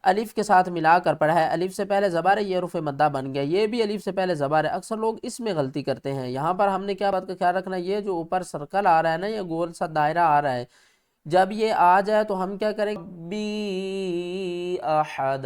الف کے ساتھ ملا کر پڑھا ہے، الف سے پہلے زبر ہے، یہ حروف مدہ بن گیا، یہ بھی الف سے پہلے زبر ہے۔ اکثر لوگ اس میں غلطی کرتے ہیں۔ یہاں پر ہم نے کیا بات کا خیال رکھنا، یہ جو اوپر سرکل آ رہا ہے نا، یہ گول سا دائرہ آ رہا ہے، جب یہ آ جائے تو ہم کیا کریں گے، بی احد۔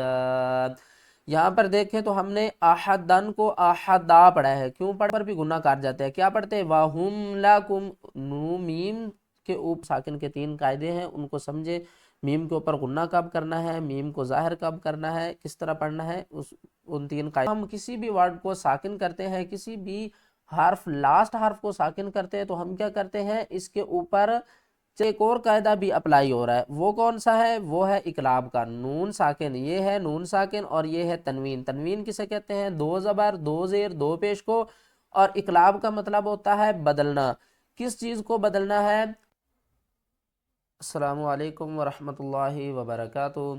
یہاں پر دیکھیں تو ہم نے احدن کو احدا پڑھا ہے، کیوں پڑھ پر بھی گناہ کار جاتے ہیں، کیا پڑھتے ہیں، وَهُمْ لَكُمْ، نو میم کے اوپر ساکن کے 3 قاعدے ہیں، ان کو سمجھے۔ میم کے اوپر غنہ کب کرنا ہے، میم کو ظاہر کب کرنا ہے، کس طرح پڑھنا ہے، ان 3 قاعدے۔ ہم کسی بھی ورڈ کو ساکن کرتے ہیں، کسی بھی حرف، لاسٹ حرف کو ساکن کرتے ہیں، تو ہم کیا کرتے ہیں، اس کے اوپر ایک اور قاعدہ بھی اپلائی ہو رہا ہے۔ وہ کون سا ہے، وہ ہے اقلاب کا۔ نون ساکن، یہ ہے نون ساکن، اور یہ ہے تنوین۔ تنوین کسے کہتے ہیں، 2 زبر، 2 زیر، 2 پیش کو، اور اقلاب کا مطلب ہوتا ہے بدلنا۔ کس چیز کو بدلنا ہے؟ السلام علیکم ورحمۃ اللہ وبرکاتہ۔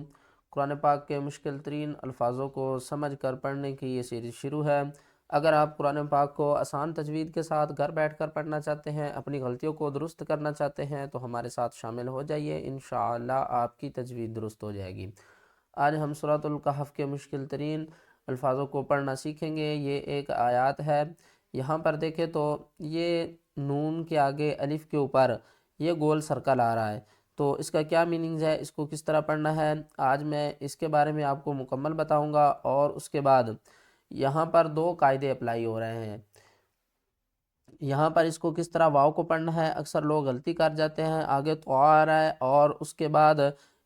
قرآن پاک کے مشکل ترین الفاظوں کو سمجھ کر پڑھنے کی یہ سیریز شروع ہے۔ اگر آپ قرآن پاک کو آسان تجوید کے ساتھ گھر بیٹھ کر پڑھنا چاہتے ہیں، اپنی غلطیوں کو درست کرنا چاہتے ہیں، تو ہمارے ساتھ شامل ہو جائیے، انشاءاللہ آپ کی تجوید درست ہو جائے گی۔ آج ہم سورۃ الکہف کے مشکل ترین الفاظوں کو پڑھنا سیکھیں گے۔ یہ ایک آیات ہے، یہاں پر دیکھیں تو یہ نون کے آگے الف کے اوپر یہ گول سرکل آ رہا ہے، تو اس کا کیا میننگز ہے، اس کو کس طرح پڑھنا ہے، آج میں اس کے بارے میں آپ کو مکمل بتاؤں گا۔ اور اس کے بعد یہاں پر 2 قاعدے اپلائی ہو رہے ہیں۔ یہاں پر اس کو کس طرح واو کو پڑھنا ہے، اکثر لوگ غلطی کر جاتے ہیں، آگے تو آ رہا ہے اور اس کے بعد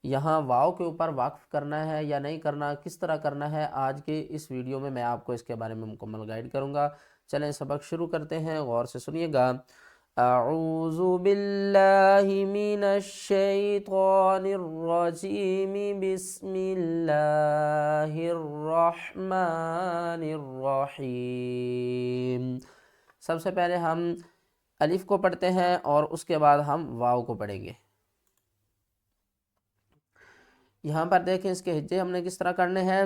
یہاں واو کے اوپر وقف کرنا ہے یا نہیں کرنا، کس طرح کرنا ہے، آج کے اس ویڈیو میں آپ کو اس کے بارے میں مکمل گائیڈ کروں گا۔ چلیں سبق شروع کرتے ہیں، غور سے سنیے گا۔ اعوذ باللہ من الشیطان الرجیم، بسم اللہ الرحمن الرحیم۔ سب سے پہلے ہم الف کو پڑھتے ہیں اور اس کے بعد ہم واو کو پڑھیں گے۔ یہاں پر دیکھیں اس کے ہجے ہم نے کس طرح کرنے ہیں،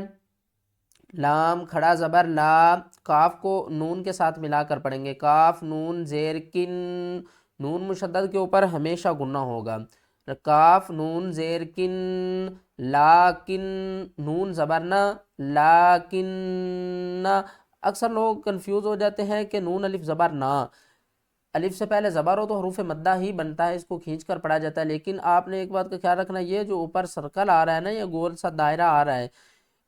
لام کھڑا زبر لا، کاف کو نون کے ساتھ ملا کر پڑھیں گے، کاف نون زیر کن، نون مشدد کے اوپر ہمیشہ گنہ ہوگا، کاف نون زیر کن، لاکن نون زبر نہ، لاکن۔ اکثر لوگ کنفیوز ہو جاتے ہیں کہ نون الف زبر نہ، الف سے پہلے زبر ہو تو حروف مدہ ہی بنتا ہے، اس کو کھینچ کر پڑھا جاتا ہے، لیکن آپ نے ایک بات کا خیال رکھنا، یہ جو اوپر سرکل آ رہا ہے نا، یہ گول سا دائرہ آ رہا ہے،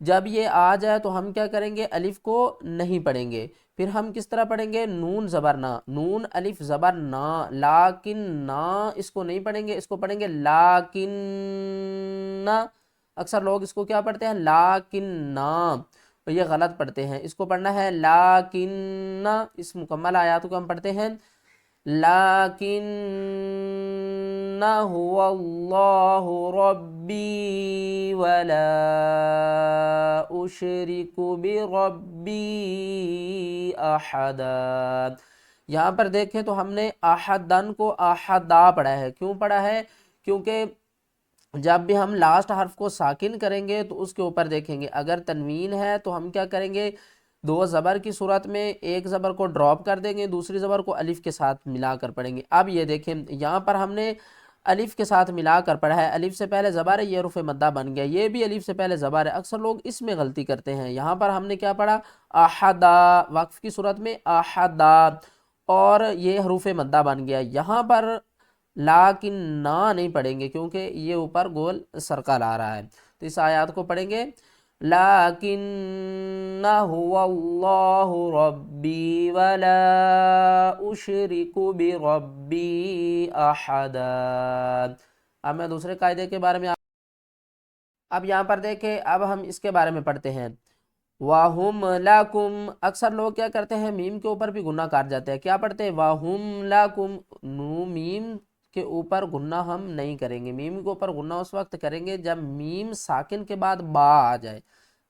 جب یہ آ جائے تو ہم کیا کریں گے، الف کو نہیں پڑھیں گے، پھر ہم کس طرح پڑھیں گے، نون زبر نہ، نون الف زبر نہ، لاکن نہ، اس کو نہیں پڑھیں گے، اس کو پڑھیں گے لاکن نہ۔ اکثر لوگ اس کو کیا پڑھتے ہیں، لاکن نہ، یہ غلط پڑھتے ہیں، اس کو پڑھنا ہے لاکن نہ۔ اس مکمل آیات کو ہم پڑھتے ہیں، لیکن هو اللہ ربی ولا اشرک بربی احدا۔ یہاں پر دیکھیں تو ہم نے احدن کو احدا پڑھا ہے، کیوں پڑھا ہے، کیونکہ جب بھی ہم لاسٹ حرف کو ساکن کریں گے تو اس کے اوپر دیکھیں گے، اگر تنوین ہے تو ہم کیا کریں گے، 2 زبر کی صورت میں ایک زبر کو ڈراپ کر دیں گے، دوسری زبر کو الف کے ساتھ ملا کر پڑھیں گے۔ اب یہ دیکھیں یہاں پر ہم نے الف کے ساتھ ملا کر پڑھا ہے، الف سے پہلے زبر ہے، یہ حروف مدہ بن گیا، یہ بھی الف سے پہلے زبر ہے، اکثر لوگ اس میں غلطی کرتے ہیں۔ یہاں پر ہم نے کیا پڑھا، احدا، وقف کی صورت میں احدا، اور یہ حروف مدہ بن گیا۔ یہاں پر لیکن نہ نہیں پڑھیں گے کیونکہ یہ اوپر گول سرکل آ رہا ہے، تو اس آیات کو پڑھیں گے، لیکن هو اللہ ربی ولا اشرک بربی احدا۔ اب میں دوسرے قاعدے کے بارے میں اب یہاں پر دیکھیں، اب ہم اس کے بارے میں پڑھتے ہیں، وَهُمْ لَكُمْ۔ اکثر لوگ کیا کرتے ہیں، میم کے اوپر بھی گناہ کر جاتے ہیں، کیا پڑھتے ہیں، وَهُمْ لَكُمْ، نو میم کے اوپر غنہ ہم نہیں کریں گے، میم کے اوپر غنہ اس وقت کریں گے جب میم ساکن کے بعد با آ جائے،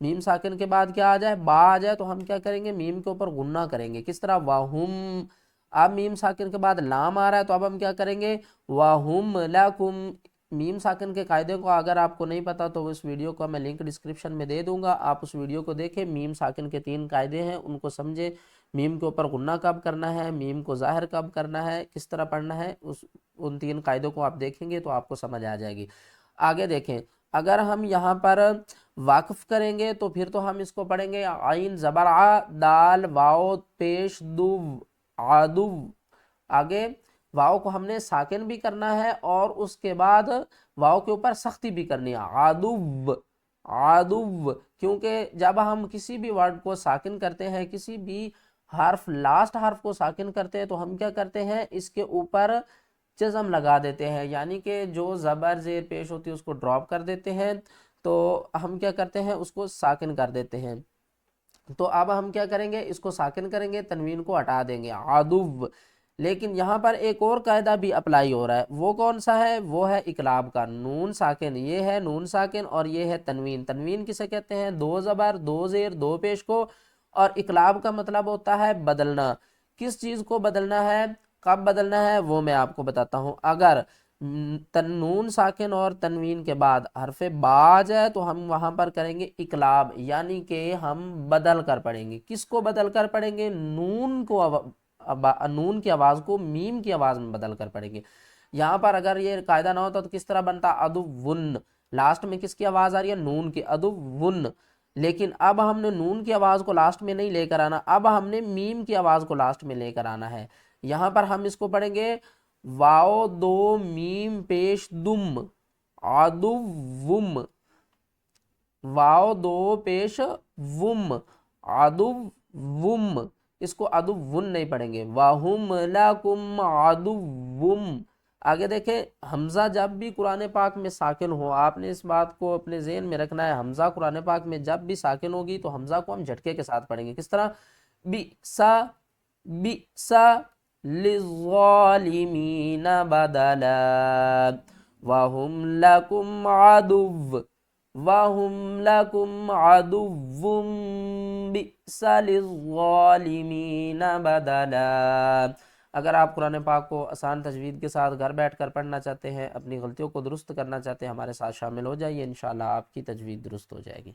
میم ساکن کے بعد کیا آ جائے، با آ جائے، تو ہم کیا کریں گے، میم کے اوپر غنہ کریں گے، کس طرح، وَهُمْ۔ اب میم ساکن کے بعد لام آ رہا ہے تو اب ہم کیا کریں گے، وَهُمْ لَكُمْ۔ میم ساکن کے قاعدے کو اگر آپ کو نہیں پتا تو اس ویڈیو کو میں لنک ڈسکرپشن میں دے دوں گا، آپ اس ویڈیو کو دیکھیں، میم ساکن کے 3 قاعدے ہیں، ان کو سمجھیں، میم کے اوپر غنہ کب کرنا ہے، میم کو ظاہر کب کرنا ہے، کس طرح پڑھنا ہے، ان 3 قاعدوں کو آپ دیکھیں گے تو آپ کو سمجھ آ جائے گی۔ آگے دیکھیں، اگر ہم یہاں پر واقف کریں گے تو پھر تو ہم اس کو پڑھیں گے عین زبر ع دال واو پیش دو عدو، آگے واو کو ہم نے ساکن بھی کرنا ہے اور اس کے بعد واو کے اوپر سختی بھی کرنی ہے، عدو عدو، کیونکہ جب ہم کسی بھی ورڈ کو ساکن کرتے ہیں، کسی بھی حرف لاسٹ حرف کو ساکن کرتے ہیں تو ہم کیا کرتے ہیں اس کے اوپر جزم لگا دیتے ہیں، یعنی کہ جو زبر زیر پیش ہوتی ہے اس کو ڈراپ کر دیتے ہیں، تو ہم کیا کرتے ہیں اس کو ساکن کر دیتے ہیں۔ تو اب ہم کیا کریں گے، اس کو ساکن کریں گے، تنوین کو ہٹا دیں گے عدو۔ لیکن یہاں پر ایک اور قاعدہ بھی اپلائی ہو رہا ہے، وہ کون سا ہے، وہ ہے اقلاب کا، نون ساکن، یہ ہے نون ساکن اور یہ ہے تنوین۔ تنوین کسے کہتے ہیں، دو زبر دو زیر دو پیش کو، اور اقلاب کا مطلب ہوتا ہے بدلنا۔ کس چیز کو بدلنا ہے، کب بدلنا ہے، وہ میں آپ کو بتاتا ہوں۔ اگر نون ساکن اور تنوین کے بعد حرف با آ جائے تو ہم وہاں پر کریں گے اقلاب، یعنی کہ ہم بدل کر پڑھیں گے۔ کس کو بدل کر پڑھیں گے، نون کی آواز کو میم کی آواز میں بدل کر پڑھیں گے۔ یہاں پر اگر یہ قاعدہ نہ ہوتا تو کس طرح بنتا، ادون، لاسٹ میں کس کی آواز آ رہی ہے، نون کی، ادون۔ لیکن اب ہم نے نون کی آواز کو لاسٹ میں نہیں لے کر آنا، اب ہم نے میم کی آواز کو لاسٹ میں لے کر آنا ہے۔ یہاں پر ہم اس کو پڑھیں گے واو دو میم پیش دم عدوم، واو دو پیش وم عدوم، اس کو عدوون نہیں پڑھیں گے، وَهُمْ لَكُمْ عَدُوٌّ۔ آگے دیکھیں حمزہ جب بھی قرآن پاک میں ساکن ہو، آپ نے اس بات کو اپنے ذہن میں رکھنا ہے، حمزہ قرآن پاک میں جب بھی ساکن ہوگی تو حمزہ کو ہم جھٹکے کے ساتھ پڑھیں گے۔ کس طرح، بِئْسَ بِئْسَ لِلظَّالِمِينَ بَدَلًا وَهُمْ لَكُمْ عَدُوٌّ وَهُمْ لَكُمْ عَدُوٌّ بِئْسَ لِلظَّالِمِينَ بَدَلًا۔ اگر آپ قرآن پاک کو آسان تجوید کے ساتھ گھر بیٹھ کر پڑھنا چاہتے ہیں، اپنی غلطیوں کو درست کرنا چاہتے ہیں، ہمارے ساتھ شامل ہو جائیے، انشاءاللہ آپ کی تجوید درست ہو جائے گی۔